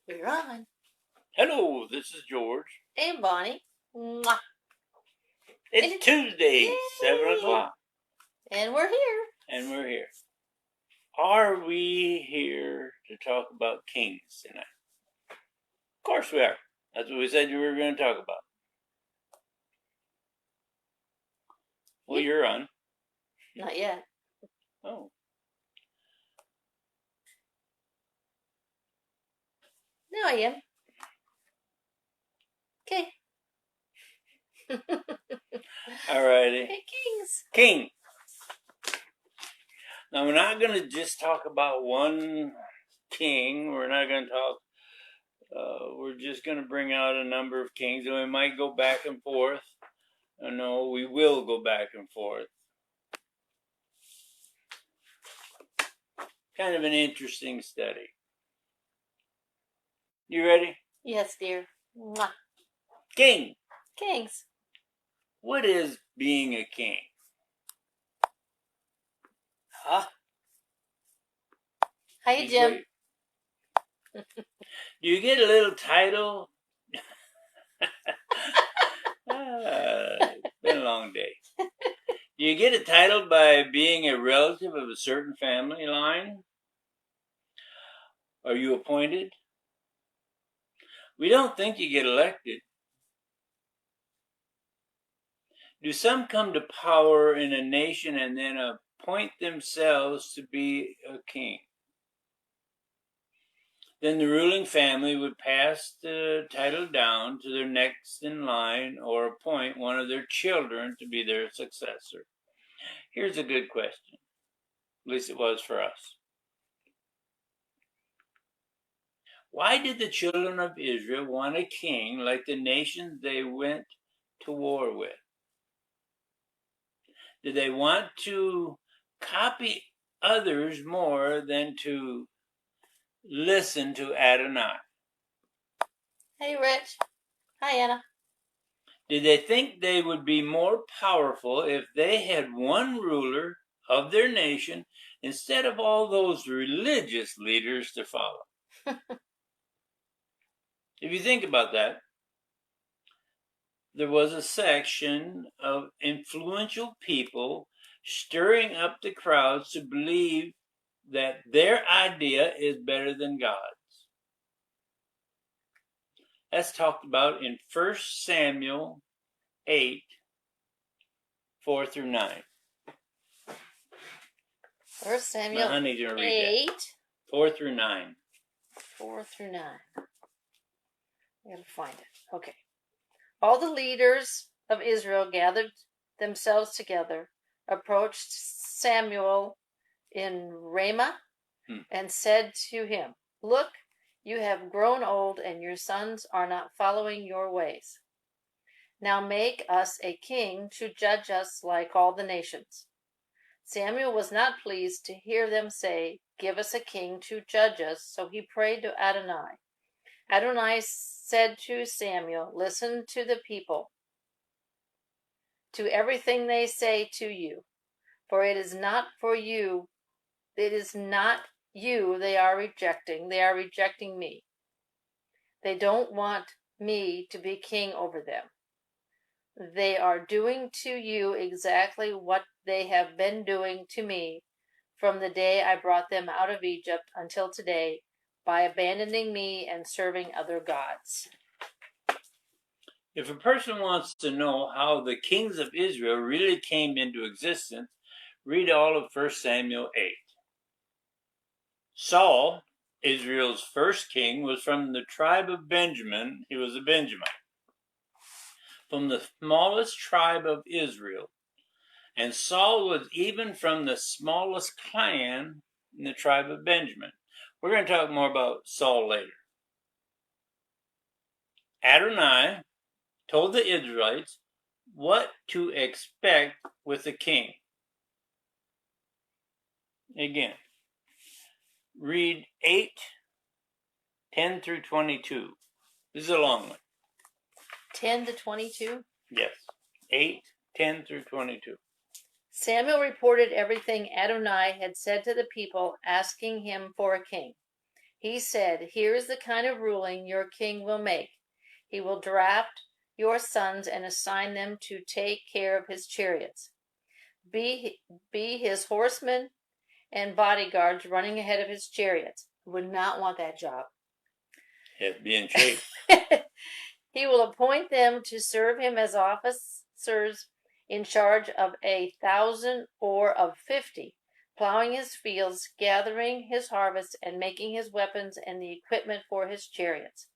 We're on. Hello, this is George. And Bonnie. Mwah. It's Tuesday, Yay. 7 o'clock. And we're here. And we're here. Are we here to talk about kings tonight? Of course we are. That's what we said we were going to talk about. Well, you're on. Not yet. Oh. No, I am. Okay. Alrighty. Hey, kings. King. Now, we're not going to just talk about one king. We're not going to talk. We're just going to bring out a number of kings, and we might go back and forth. No, we will go back and forth. Kind of an interesting study. You ready? Yes, dear. Mwah. King. Kings. What is being a king? Huh? Hi, Jim. Do you get a little title? It's been a long day. Do you get a title by being a relative of a certain family line? Are you appointed? We don't think you get elected. Do some come to power in a nation and then appoint themselves to be a king? Then the ruling family would pass the title down to their next in line or appoint one of their children to be their successor. Here's a good question. At least it was for us. Why did the children of Israel want a king like the nations they went to war with? Did they want to copy others more than to listen to Adonai? Hey, Rich. Hi, Anna. Did they think they would be more powerful if they had one ruler of their nation instead of all those religious leaders to follow? If you think about that, there was a section of influential people stirring up the crowds to believe that their idea is better than God's. That's talked about in 1 Samuel 8, 4 through 9. 1 Samuel My honey's gonna read 8. that. 4 through 9. 4 through 9. I gotta find it. Okay. All the leaders of Israel gathered themselves together, approached Samuel in Ramah, and said to him, "Look, you have grown old, and your sons are not following your ways. Now make us a king to judge us like all the nations." Samuel was not pleased to hear them say, "Give us a king to judge us," so he prayed to Adonai. Adonai said to Samuel, "Listen to the people, to everything they say to you, for it is not you they are rejecting me. They don't want me to be king over them. They are doing to you exactly what they have been doing to me from the day I brought them out of Egypt until today, by abandoning me and serving other gods." If a person wants to know how the kings of Israel really came into existence, read all of 1 Samuel 8. Saul, Israel's first king, was from the tribe of Benjamin. He was a Benjamite, from the smallest tribe of Israel. And Saul was even from the smallest clan in the tribe of Benjamin. We're going to talk more about Saul later. Adonai told the Israelites what to expect with a king. Again, read 8, 10 through 22. This is a long one. 10 to 22? Yes, 8, 10 through 22. Samuel reported everything Adonai had said to the people, asking him for a king. He said, "Here is the kind of ruling your king will make. He will draft your sons and assign them to take care of his chariots. Be his horsemen and bodyguards running ahead of his chariots." Would not want that job. Have to be in shape. He will appoint them to serve him as officers in charge of 1,000 or of 50, plowing his fields, gathering his harvest, and making his weapons and the equipment for his chariots.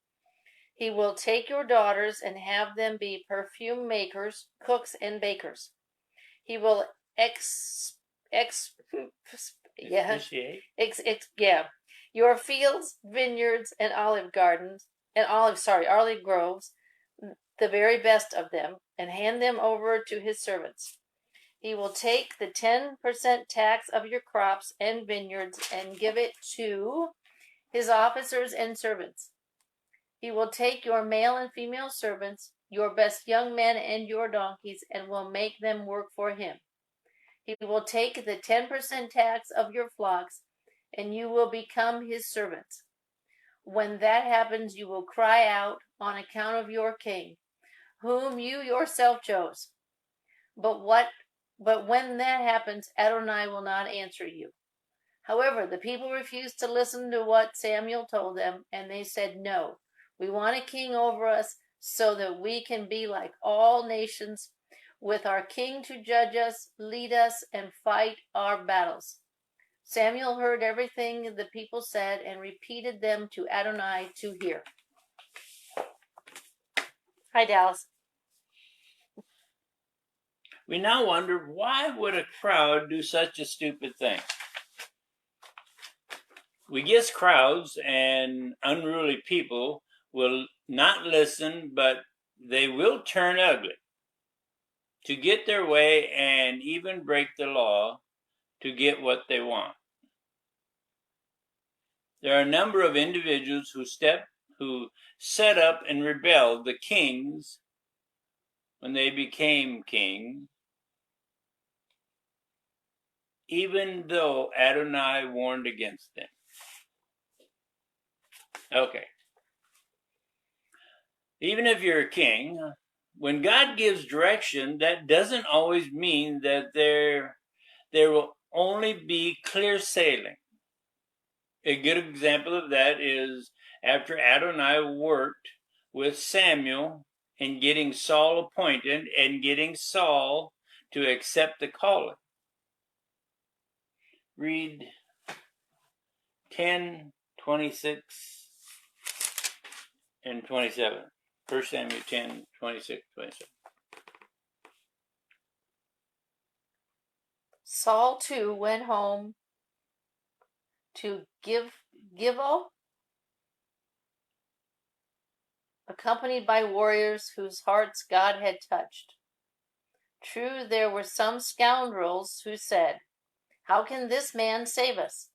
He will take your daughters and have them be perfume makers, cooks, and bakers. He will your fields, vineyards, and olive groves, the very best of them, and hand them over to his servants. He will take the 10% tax of your crops and vineyards and give it to his officers and servants. He will take your male and female servants, your best young men and your donkeys, and will make them work for him. He will take the 10% tax of your flocks, and you will become his servants. When that happens, you will cry out on account of your king, whom you yourself chose. But when that happens, Adonai will not answer you. However, the people refused to listen to what Samuel told them, and they said, "No, we want a king over us so that we can be like all nations, with our king to judge us, lead us, and fight our battles." Samuel heard everything the people said and repeated them to Adonai to hear. Hi, Dallas. We now wonder, why would a crowd do such a stupid thing? We guess crowds and unruly people will not listen, but they will turn ugly to get their way and even break the law to get what they want. There are a number of individuals who set up and rebelled the kings when they became king, even though Adonai warned against them. Okay. Even if you're a king, when God gives direction, that doesn't always mean that there will only be clear sailing. A good example of that is after Adonai worked with Samuel in getting Saul appointed and getting Saul to accept the calling. Read 10:26 and 27. 1 Samuel 10:26-27. Saul too went home to Gilgal, accompanied by warriors whose hearts God had touched. True, there were some scoundrels who said, "How can this man save us?"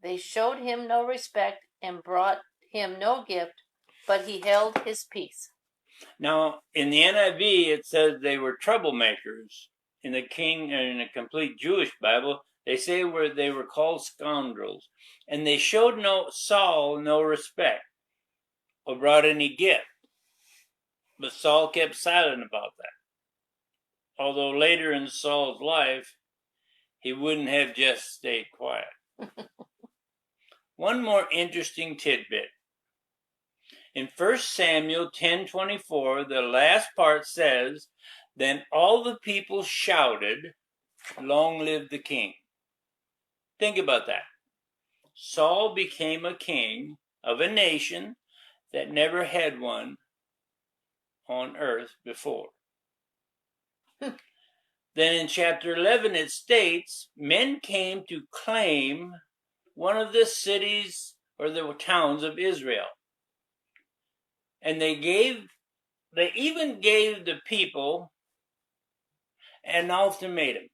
They showed him no respect and brought him no gift, but he held his peace. Now, in the NIV, it says they were troublemakers. In the complete Jewish Bible, they say they were called scoundrels. And they showed Saul no respect or brought any gift. But Saul kept silent about that. Although later in Saul's life, he wouldn't have just stayed quiet. One more interesting tidbit. In 1 Samuel 10:24, the last part says, "Then all the people shouted, 'Long live the king.'" Think about that. Saul became a king of a nation that never had one on earth before. Then in chapter 11 it states, men came to claim one of the cities or the towns of Israel. And they even gave the people an ultimatum.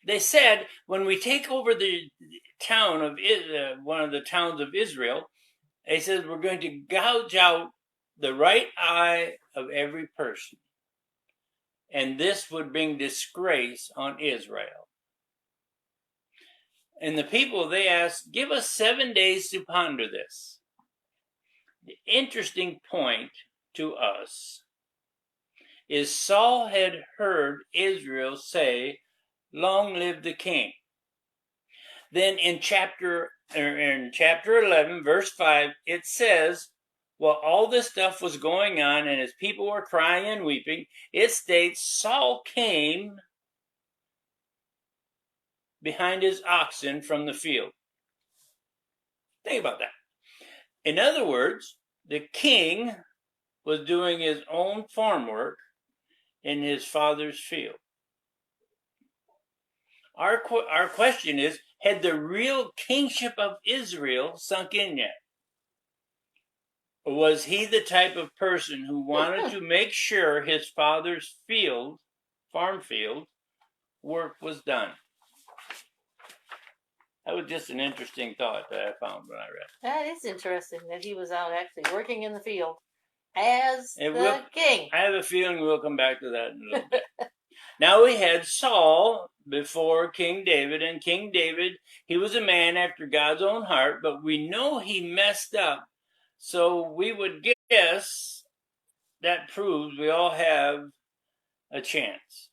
They said, when we take over the town of one of the towns of Israel, they said, we're going to gouge out the right eye of every person. And this would bring disgrace on Israel. And the people, they asked, give us 7 days to ponder this. The interesting point to us is Saul had heard Israel say, long live the king. Then in chapter 11, verse 5, it says, while all this stuff was going on and his people were crying and weeping, it states Saul came behind his oxen from the field. Think about that. In other words, the king was doing his own farm work in his father's field. Our question is, had the real kingship of Israel sunk in yet? Or was he the type of person who wanted to make sure his father's farm field, work was done? That was just an interesting thought that I found when I read it. That is interesting that he was out actually working in the field as the king. I have a feeling we'll come back to that in a little bit. Now we had Saul before King David, and King David, he was a man after God's own heart, but we know he messed up. So we would guess that proves we all have a chance.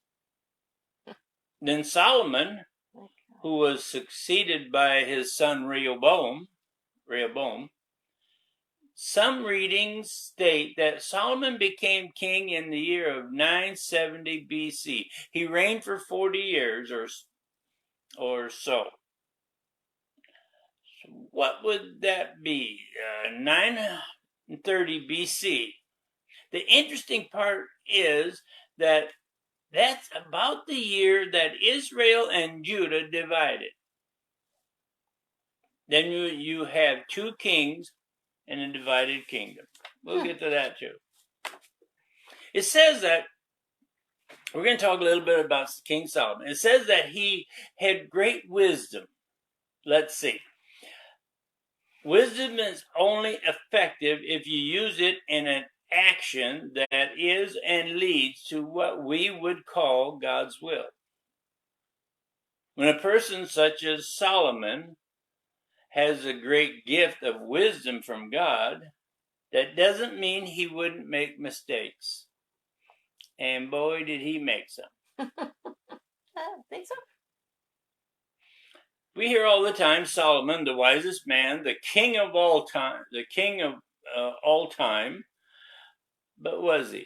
Then Solomon, who was succeeded by his son Rehoboam, some readings state that Solomon became king in the year of 970 BC. He reigned for 40 years or so. What would that be? 930 BC. The interesting part is that that's about the year that Israel and Judah divided. Then you have two kings in a divided kingdom. We'll get to that too. It says that, we're going to talk a little bit about King Solomon. It says that he had great wisdom. Let's see. Wisdom is only effective if you use it in an action that is and leads to what we would call God's will. When a person such as Solomon has a great gift of wisdom from God, that doesn't mean he wouldn't make mistakes. And boy, did he make some. I think so. We hear all the time Solomon, the wisest man, the king of all time, but was he?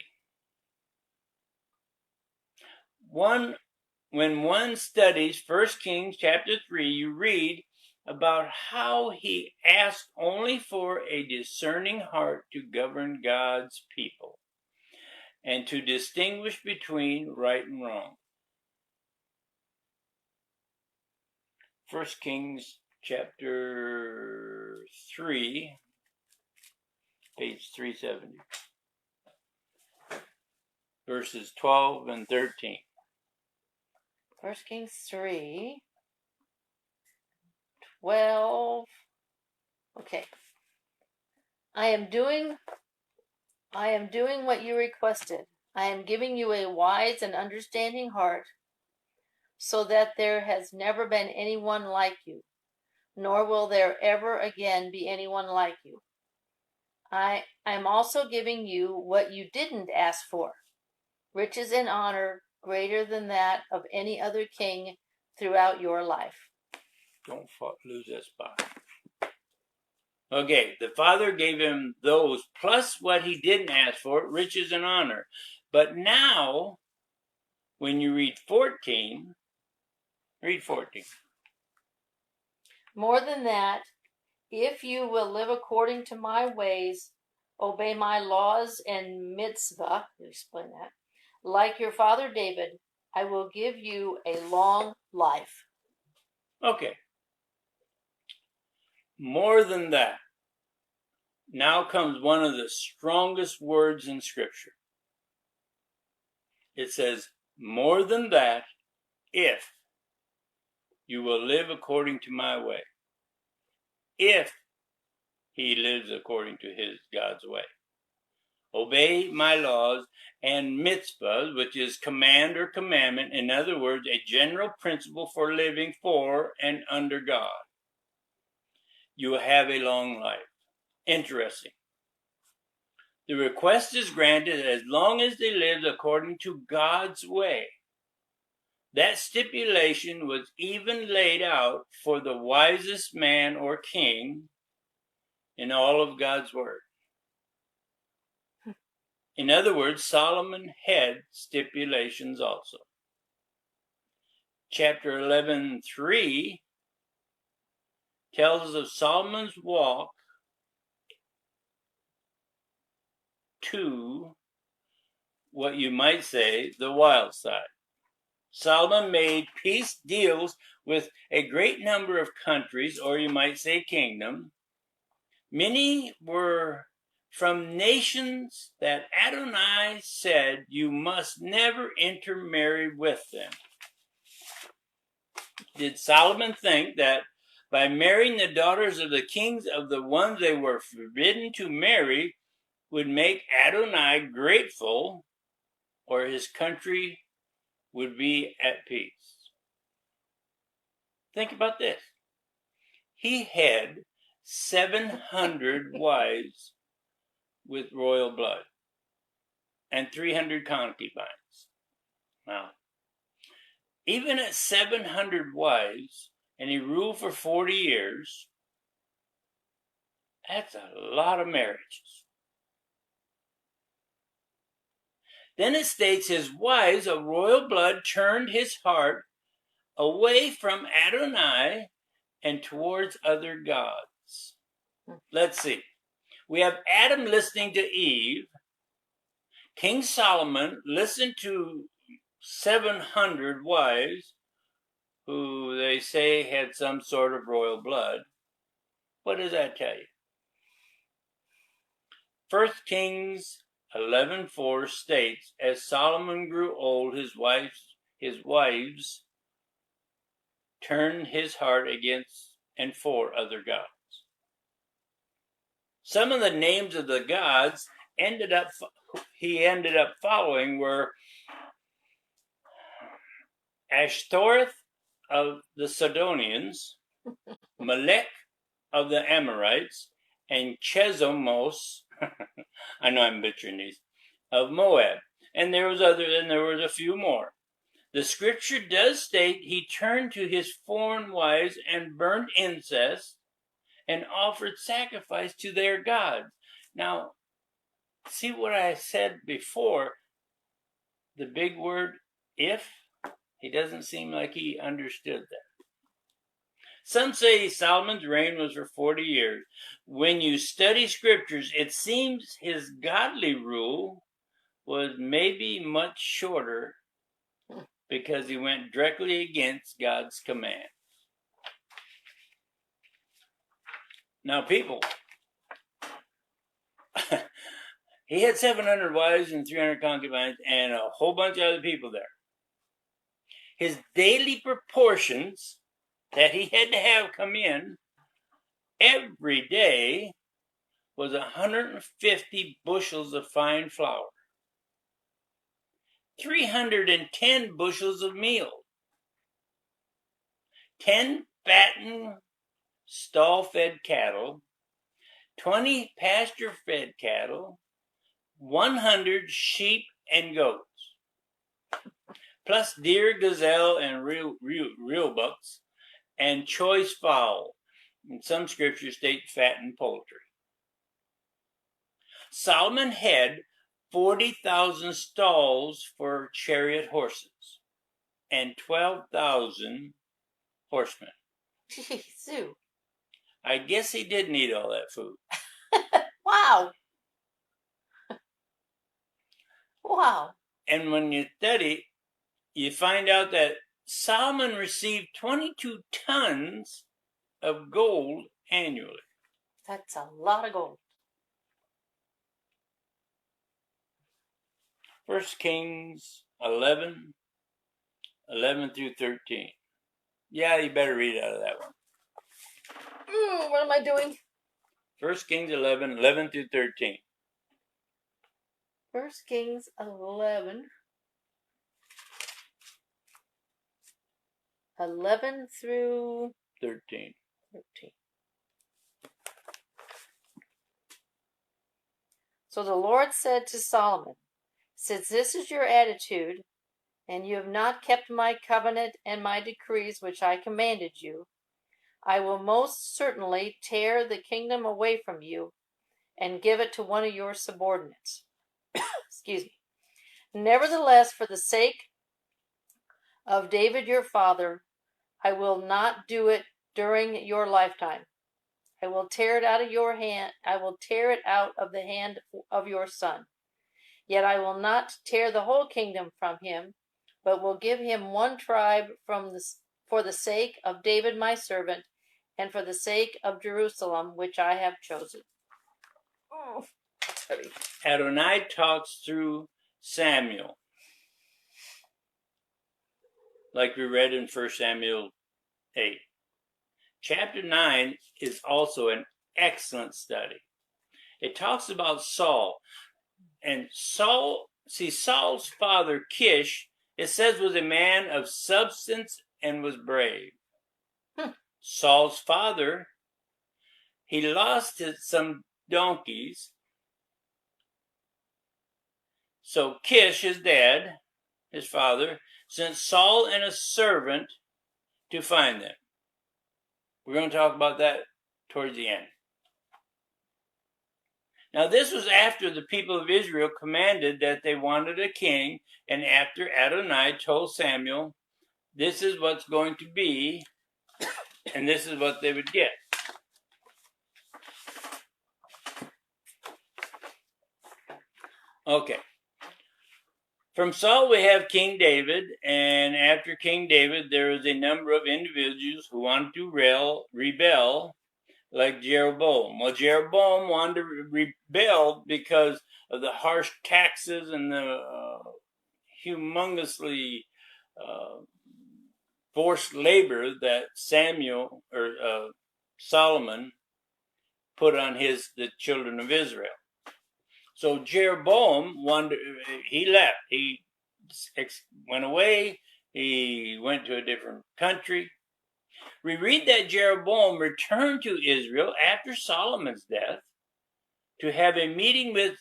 When one studies 1 Kings chapter 3, you read about how he asked only for a discerning heart to govern God's people and to distinguish between right and wrong. 1 Kings chapter 3, page 370, verses 12 and 13. 1 Kings 3, 12. Okay. I am doing what you requested. I am giving you a wise and understanding heart, so that there has never been anyone like you, nor will there ever again be anyone like you. I am also giving you what you didn't ask for, riches and honor greater than that of any other king throughout your life. Don't lose that spot. Okay, the Father gave him those plus what he didn't ask for, riches and honor. But now, when you read 14, read 14. More than that, if you will live according to my ways, obey my laws and mitzvah, you explain that, like your father David, I will give you a long life. Okay. More than that. Now comes one of the strongest words in Scripture. It says, more than that, if you will live according to my way. If he lives according to God's way. obey my laws, and mitzvahs, which is command or commandment. In other words, a general principle for living for and under God. You will have a long life. Interesting. The request is granted as long as they live according to God's way. That stipulation was even laid out for the wisest man or king in all of God's word. In other words, Solomon had stipulations also. Chapter 11:3 tells us of Solomon's walk to what you might say the wild side. Solomon made peace deals with a great number of countries, or you might say kingdom. Many were from nations that Adonai said you must never intermarry with them. Did Solomon think that by marrying the daughters of the kings of the ones they were forbidden to marry would make Adonai grateful, or his country would be at peace? Think about this. He had 700 wives with royal blood and 300 concubines. Now, even at 700 wives, and he ruled for 40 years, that's a lot of marriages. Then it states his wives of royal blood turned his heart away from Adonai and towards other gods. Let's see. We have Adam listening to Eve. King Solomon listened to 700 wives who they say had some sort of royal blood. What does that tell you? 1 Kings 11:4 states, as Solomon grew old, his wives turned his heart against and for other gods. Some of the names of the gods he ended up following were Ashtoreth of the Sidonians, Molech of the Amorites, and Chesamos, I know I'm butchering these, of Moab. And there was a few more. The scripture does state he turned to his foreign wives and burned incense and offered sacrifice to their gods. Now, see what I said before, the big word, if? He doesn't seem like he understood that. Some say Solomon's reign was for 40 years. When you study scriptures, it seems his godly rule was maybe much shorter because he went directly against God's command. Now, people, he had 700 wives and 300 concubines and a whole bunch of other people there. His daily proportions that he had to have come in every day was 150 bushels of fine flour, 310 bushels of meal, 10 fattened stall-fed cattle, 20 pasture-fed cattle, 100 sheep and goats, plus deer, gazelle, and real bucks, and choice fowl. And some scriptures state fattened poultry. Solomon had 40,000 stalls for chariot horses and 12,000 horsemen. Jeez. I guess he didn't eat all that food. Wow. Wow. And when you study, you find out that Solomon received 22 tons of gold annually. That's a lot of gold. 1 Kings 11 through 13. Yeah, you better read out of that one. What am I doing? 1 Kings 11 through 13. 1 Kings 11. 11 through 13. 13. So the Lord said to Solomon, since this is your attitude, and you have not kept my covenant and my decrees which I commanded you, I will most certainly tear the kingdom away from you and give it to one of your subordinates. Excuse me. Nevertheless, for the sake of David your father, I will not do it during your lifetime. I will tear it out of your hand. I will tear it out of the hand of your son. Yet I will not tear the whole kingdom from him, but will give him one tribe for the sake of David my servant, and for the sake of Jerusalem, which I have chosen. Oh, sorry. Adonai talks through Samuel, like we read in 1 Samuel 8. Chapter 9 is also an excellent study. It talks about Saul. And Saul's father, Kish, it says was a man of substance and was brave. Saul's father, he lost some donkeys. So Kish, his dad, his father, sent Saul and a servant to find them. We're going to talk about that towards the end. Now, this was after the people of Israel commanded that they wanted a king, and after Adonai told Samuel, this is what's going to be, and this is what they would get. Okay. From Saul, we have King David, and after King David, there is a number of individuals who wanted to rebel, like Jeroboam. Well, Jeroboam wanted to rebel because of the harsh taxes and the humongously forced labor that Solomon put on the children of Israel. So Jeroboam he left. He went away. He went to a different country. We read that Jeroboam returned to Israel after Solomon's death to have a meeting with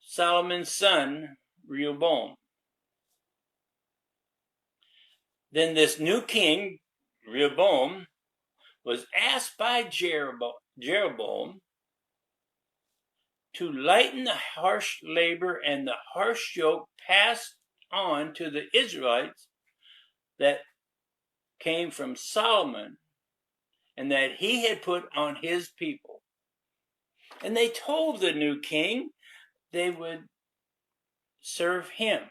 Solomon's son, Rehoboam. Then this new king, Rehoboam, was asked by Jeroboam to lighten the harsh labor and the harsh yoke passed on to the Israelites that came from Solomon and that he had put on his people. And they told the new king they would serve him.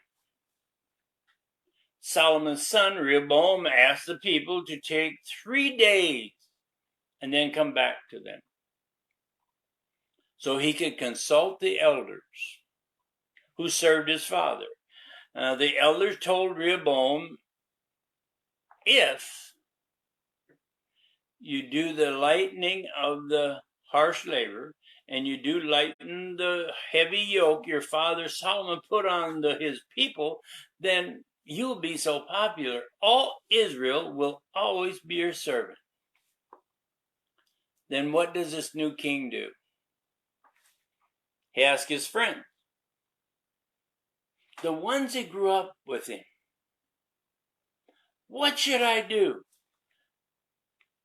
Solomon's son, Rehoboam, asked the people to take 3 days and then come back to them, so he could consult the elders who served his father. The elders told Rehoboam, if you do the lightening of the harsh labor, and you do lighten the heavy yoke your father Solomon put on his people, then you'll be so popular, all Israel will always be your servant. Then what does this new king do? He asked his friends, the ones that grew up with him, what should I do?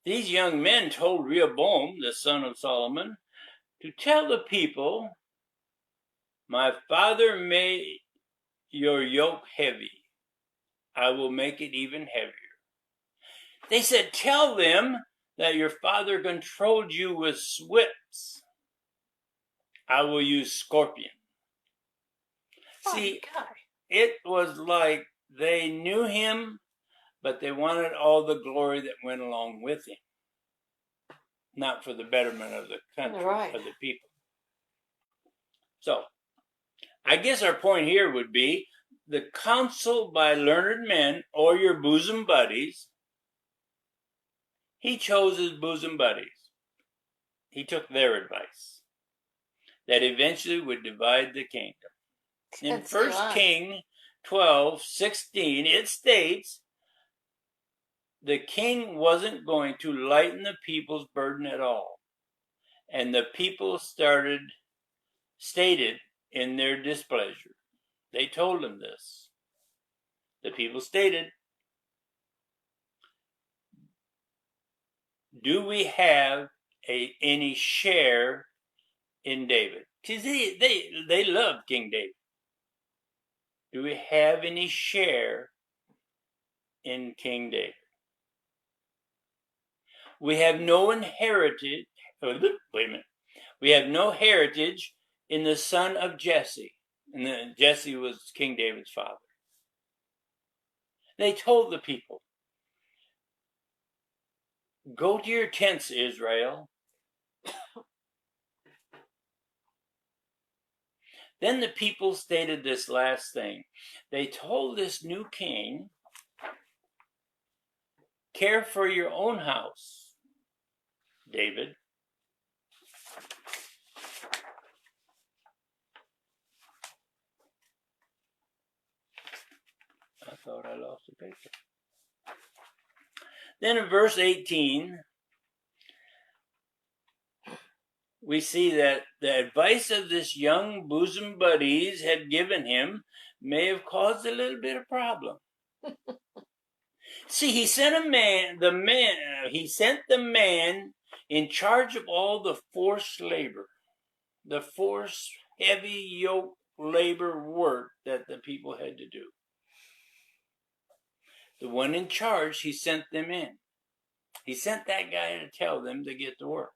These young men told Rehoboam, the son of Solomon, to tell the people, my father made your yoke heavy. I will make it even heavier. They said, tell them that your father controlled you with whips. I will use scorpion. See, it was like they knew him, but they wanted all the glory that went along with him, not for the betterment of the country, of the people. So, I guess our point here would be the counsel by learned men or your bosom buddies. He chose his bosom buddies. He took their advice that eventually would divide the kingdom. In 1 King 12:16, it states the king wasn't going to lighten the people's burden at all. And the people stated in their displeasure. They told him this. The people stated, do we have any share in David? Because they loved King David. Do we have any share in King David? We have no inheritance. Wait a minute. We have no heritage in the son of Jesse. And Jesse was King David's father. They told the people, go to your tents, Israel. Then the people stated this last thing. They told this new king, care for your own house, David. I thought I lost the paper. Then in verse 18, we see that the advice of this young bosom buddies had given him may have caused a little bit of problem. See, he sent he sent the man in charge of all the forced labor, the forced heavy yoke labor work that the people had to do. The one in charge, he sent them in. He sent that guy to tell them to get to work.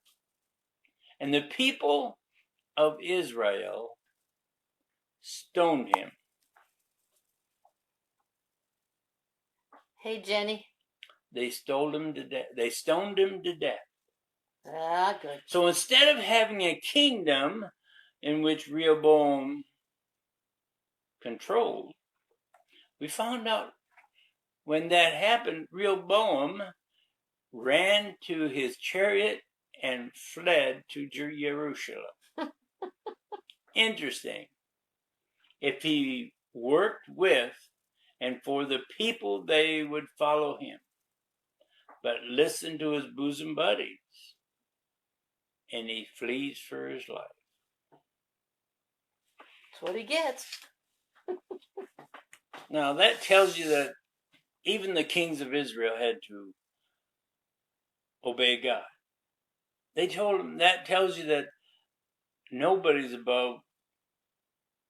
And the people of Israel stoned him. Hey, Jenny. They stoned him to death. They stoned him to death. Ah, good. So instead of having a kingdom in which Rehoboam controlled, we found out when that happened, Rehoboam ran to his chariot and fled to Jerusalem. Interesting. If he worked with and for the people, they would follow him. But listen to his bosom buddies, and he flees for his life. That's what he gets. Now that tells you that even the kings of Israel had to obey God. They told him, that tells you that nobody's above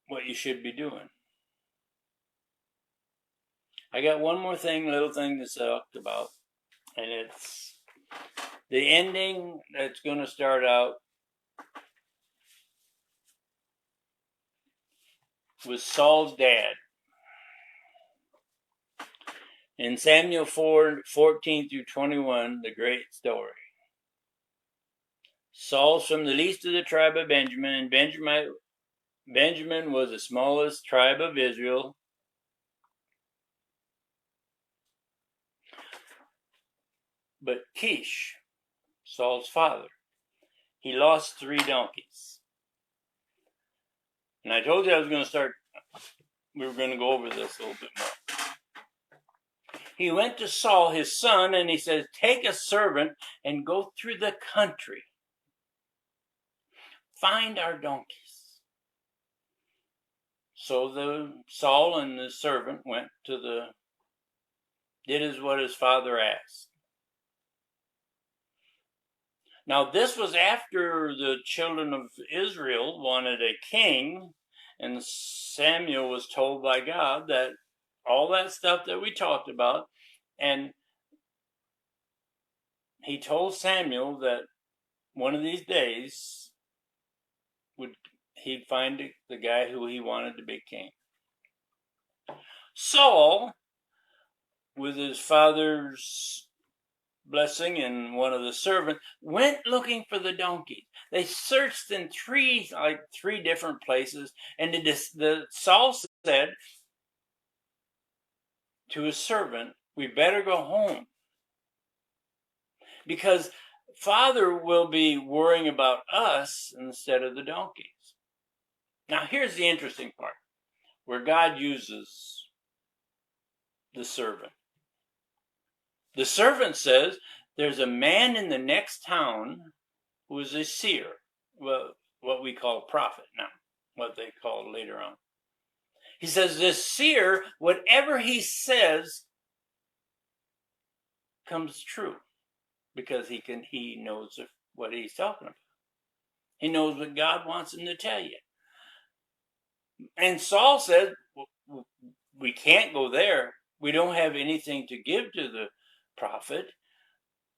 what you should be doing. I got one more little thing to talk about, and it's the ending that's going to start out with Saul's dad. In Samuel 4:14 through 21, the great story. Saul's from the least of the tribe of Benjamin, and Benjamin was the smallest tribe of Israel. But Kish, Saul's father, he lost 3 donkeys. And I told you we were going to go over this a little bit more. He went to Saul, his son, and he says, take a servant and go through the country. Find our donkeys. So Saul and the servant went did what his father asked. Now this was after the children of Israel wanted a king, and Samuel was told by God that all that stuff that we talked about, and he told Samuel that one of these days he'd find the guy who he wanted to be king. Saul, with his father's blessing and one of the servants, went looking for the donkey. They searched in three different places, and Saul said to his servant, we better go home, because Father will be worrying about us instead of the donkeys. Now here's the interesting part. where God uses the servant. The servant says, there's a man in the next town who is a seer, well, what we call a prophet now, what they call later on. He says this seer, whatever he says comes true, because he knows what he's talking about. He knows what God wants him to tell you. And Saul said, we can't go there. We don't have anything to give to the prophet.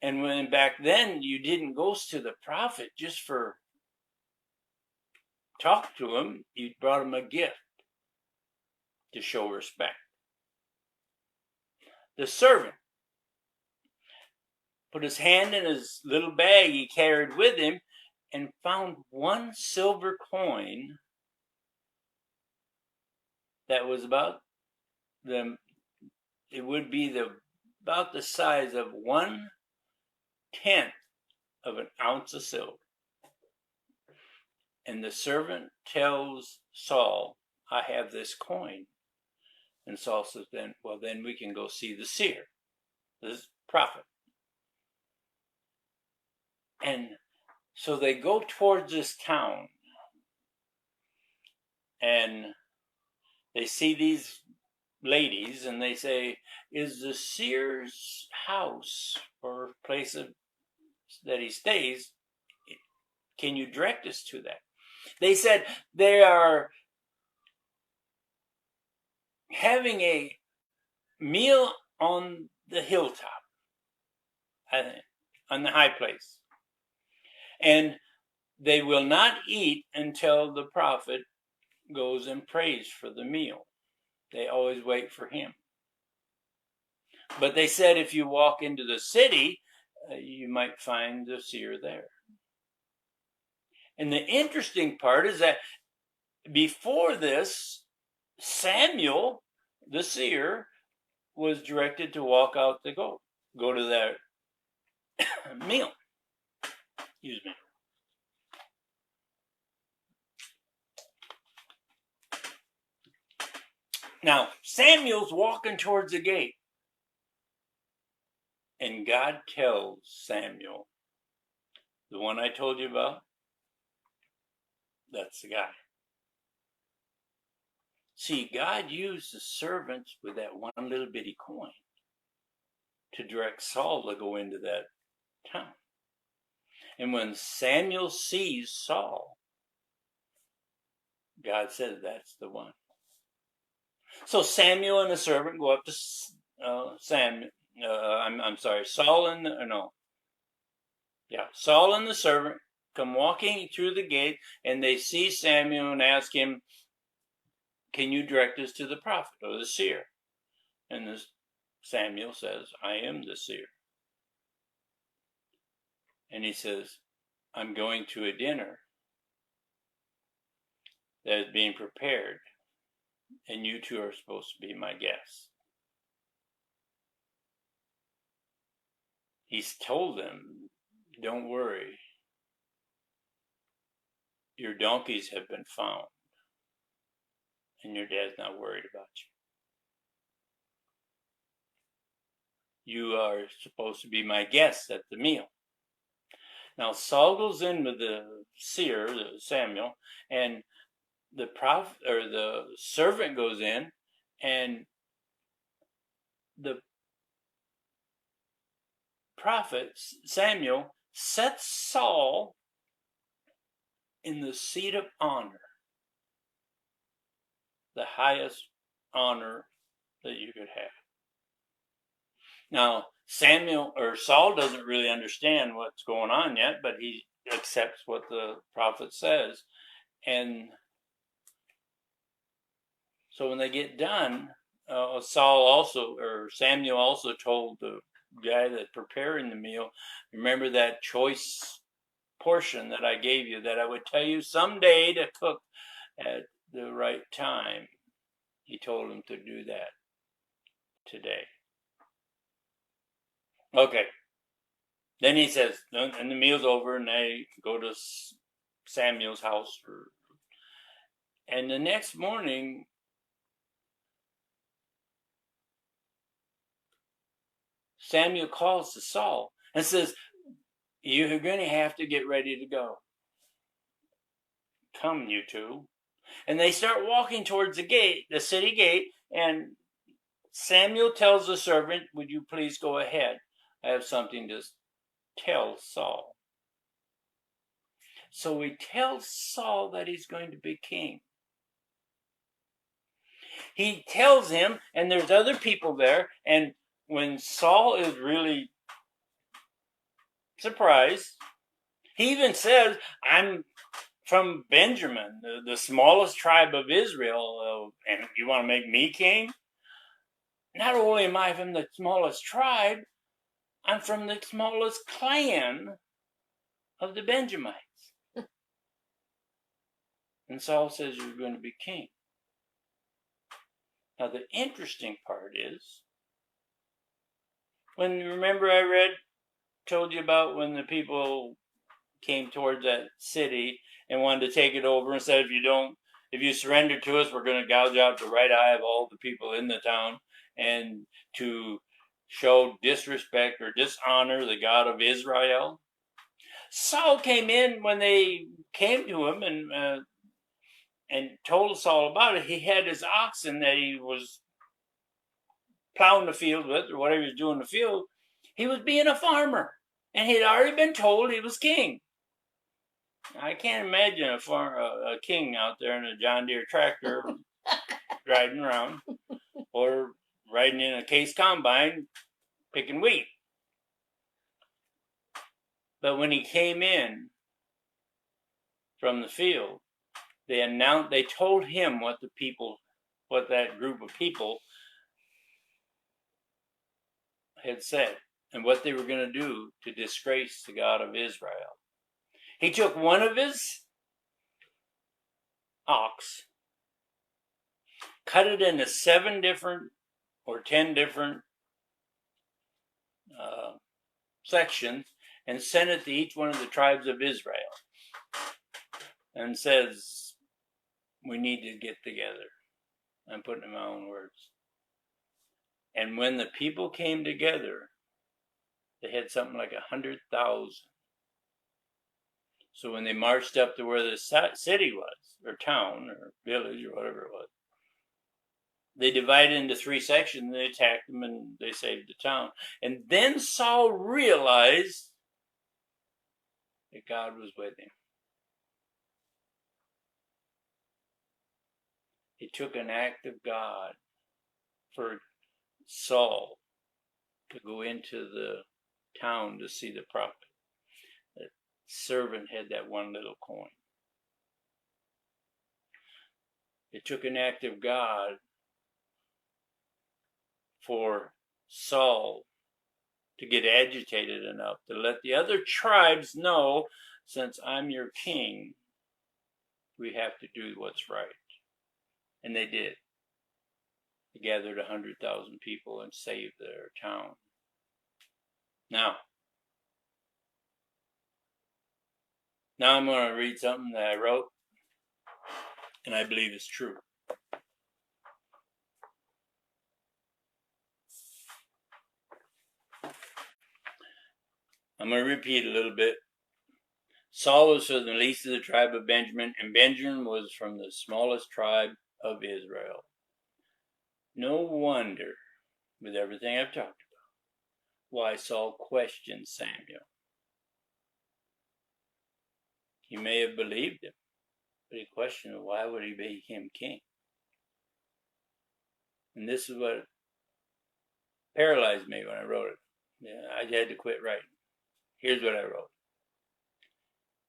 And when back then you didn't go to the prophet just for talk to him, you brought him a gift to show respect. The servant put his hand in his little bag he carried with him and found one silver coin that was about about the size of 1/10 of an ounce of silver. And the servant tells Saul, I have this coin. And Saul says, then we can go see the seer, this prophet. And so they go towards this town, and they see these ladies, and they say, is the seer's house or place that he stays, can you direct us to that? They said they are having a meal on the hilltop, I think, on the high place. And they will not eat until the prophet goes and prays for the meal. They always wait for him. But they said if you walk into the city, you might find the seer there. And the interesting part is that before this, Samuel, the seer, was directed to walk out to go to that meal. Excuse me. Now, Samuel's walking towards the gate. And God tells Samuel, the one I told you about, that's the guy. See, God used the servants with that one little bitty coin to direct Saul to go into that town. And when Samuel sees Saul, God says that's the one. So Samuel and the servant go up to Saul and the servant come walking through the gate, and they see Samuel and ask him, can you direct us to the prophet or the seer? And Samuel says, I am the seer. And he says, I'm going to a dinner that is being prepared, and you two are supposed to be my guests. He's told them, don't worry, your donkeys have been found, and your dad's not worried about you. You are supposed to be my guests at the meal. Now Saul goes in with the seer, Samuel, and the prophet or the servant goes in, and the prophet Samuel sets Saul in the seat of honor, the highest honor that you could have. Now, Saul doesn't really understand what's going on yet, but he accepts what the prophet says. And so when they get done, Samuel also told the guy that's preparing the meal, remember that choice portion that I gave you that I would tell you someday to cook at the right time. He told him to do that today. Okay. Then he says, and the meal's over, and they go to Samuel's house. And the next morning, Samuel calls to Saul and says, you're going to have to get ready to go. Come, you two. And they start walking towards the gate, the city gate, and Samuel tells the servant, would you please go ahead? I have something to tell Saul. So he tells Saul that he's going to be king. He tells him, and there's other people there, and when Saul is really surprised, he even says, I'm from Benjamin, the smallest tribe of Israel, and you want to make me king? Not only am I from the smallest tribe, I'm from the smallest clan of the Benjamites. And Saul says, you're going to be king. Now, the interesting part is, when you remember I told you about when the people came towards that city and wanted to take it over and said, if you surrender to us, we're going to gouge out the right eye of all the people in the town, and to show disrespect or dishonor the God of Israel. Saul came in when they came to him and told Saul about it. He had his oxen that he was plowing the field with, or whatever he was doing in the field. He was being a farmer, and he'd already been told he was king. I can't imagine a king out there in a John Deere tractor riding around, or riding in a Case combine picking wheat. But when he came in from the field, they told him what that group of people had said and what they were going to do to disgrace the God of Israel. He took one of his ox, cut it into 7 different or 10 different sections, and sent it to each one of the tribes of Israel, and says, we need to get together. I'm putting in my own words. And when the people came together, they had something like 100,000. So when they marched up to where the city was, or town, or village, or whatever it was, they divided into 3 sections, and they attacked them, and they saved the town. And then Saul realized that God was with him. It took an act of God for Saul to go into the town to see the prophet. The servant had that one little coin. It took an act of God for Saul to get agitated enough to let the other tribes know, since I'm your king, we have to do what's right. And they did. They gathered 100,000 people and saved their town. Now I'm going to read something that I wrote, and I believe is true. I'm going to repeat a little bit. Saul was from the least of the tribe of Benjamin, and Benjamin was from the smallest tribe of Israel. No wonder, with everything I've talked about, why Saul questioned Samuel. He may have believed him, but he questioned why would he make him king. And this is what paralyzed me when I wrote it. I had to quit writing. Here's what I wrote.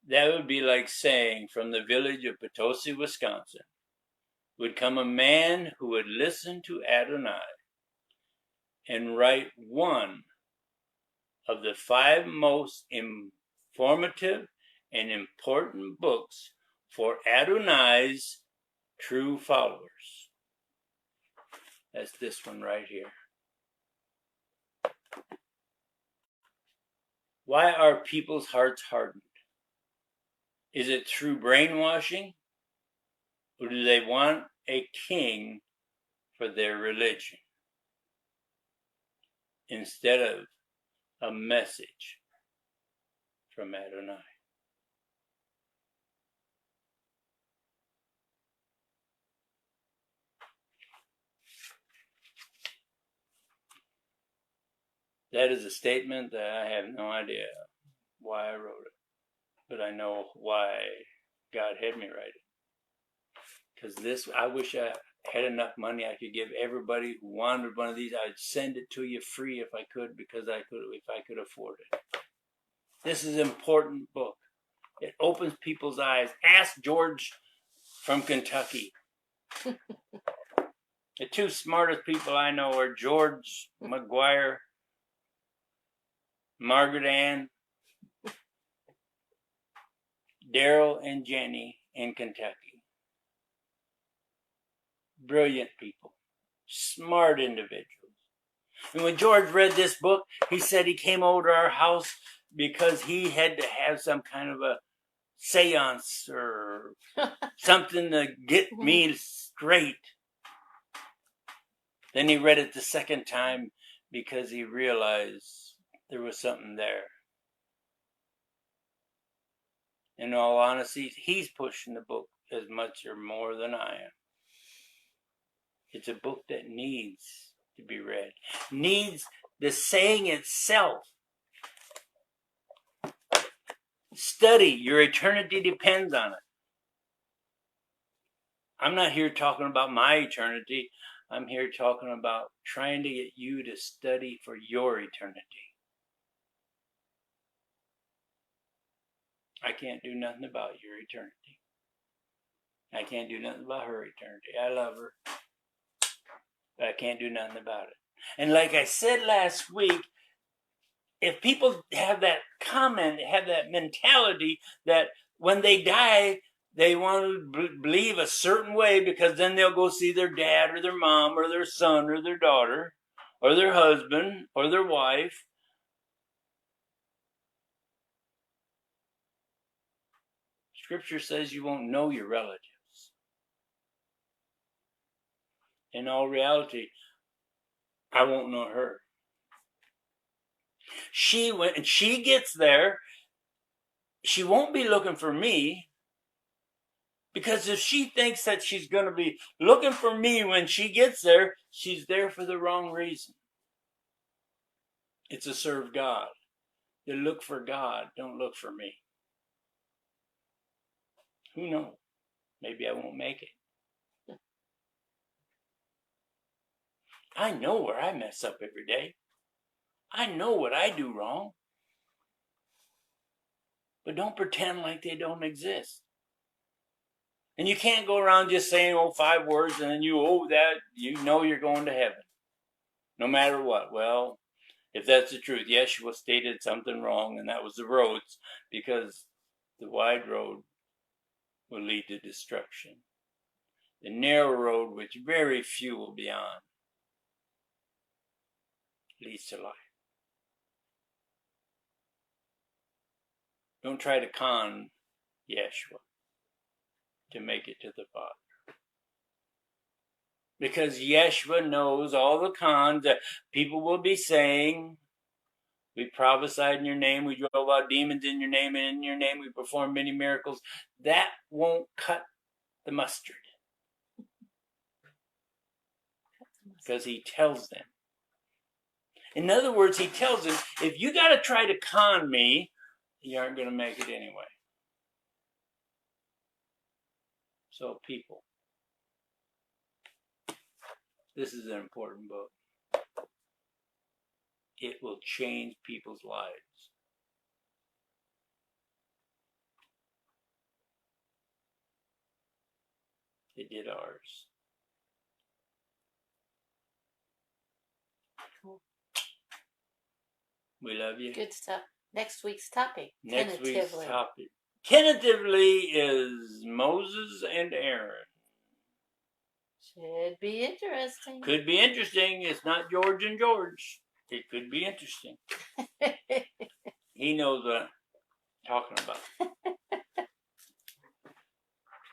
That would be like saying, from the village of Potosi, Wisconsin, would come a man who would listen to Adonai and write one of the 5 most informative and important books for Adonai's true followers. That's this one right here. Why are people's hearts hardened? Is it through brainwashing? Or do they want a king for their religion? instead of a message from Adonai. That is a statement that I have no idea why I wrote it, but I know why God had me write it. Because this, I wish I had enough money I could give everybody who wanted one of these. I'd send it to you free if I could, because if I could afford it. This is an important book. It opens people's eyes. Ask George from Kentucky. The two smartest people I know are George McGuire, Margaret Ann, Daryl and Jenny in Kentucky. Brilliant people, smart individuals. And when George read this book, he said he came over to our house because he had to have some kind of a seance or something to get me straight. Then he read it the second time because he realized there was something there. In all honesty, he's pushing the book as much or more than I am. It's a book that needs to be read. Needs the saying itself. Study. Your eternity depends on it. I'm not here talking about my eternity. I'm here talking about trying to get you to study for your eternity. I can't do nothing about your eternity. I can't do nothing about her eternity. I love her, but I can't do nothing about it. And like I said last week, if people have that comment, have that mentality that when they die, they want to believe a certain way because then they'll go see their dad or their mom or their son or their daughter or their husband or their wife. Scripture says you won't know your relatives. In all reality, I won't know her. When she gets there, she won't be looking for me, because if she thinks that she's going to be looking for me when she gets there, she's there for the wrong reason. It's to serve God. To look for God, don't look for me. Who knows? Maybe I won't make it. I know where I mess up every day. I know what I do wrong. But don't pretend like they don't exist. And you can't go around just saying 5 words and then you know you're going to heaven. No matter what. Well, if that's the truth, Yeshua stated something wrong, and that was the roads, because the wide road will lead to destruction. The narrow road, which very few will be on, leads to life. Don't try to con Yeshua to make it to the Father. Because Yeshua knows all the cons that people will be saying. We prophesied in your name, we drove out demons in your name, and in your name we performed many miracles. That won't cut the mustard. Because he tells them. In other words, he tells them, if you got to try to con me, you aren't going to make it anyway. So people, this is an important book. It will change people's lives. It did ours. Cool. We love you. Good stuff. Next week's topic. Next week's topic. Tentatively is Moses and Aaron. Should be interesting. Could be interesting. It's not George and George. It could be interesting. He knows what I'm talking about.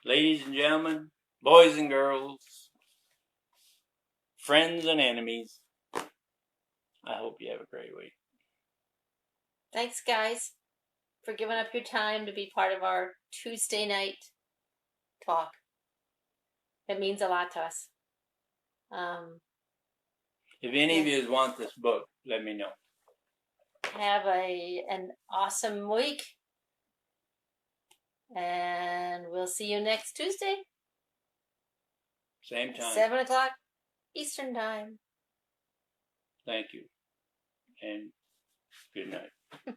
Ladies and gentlemen, boys and girls, friends and enemies, I hope you have a great week. Thanks, guys, for giving up your time to be part of our Tuesday night talk. It means a lot to us. If any of you want this book, let me know. Have an awesome week. And we'll see you next Tuesday. Same time. 7 o'clock Eastern Time. Thank you. And good night.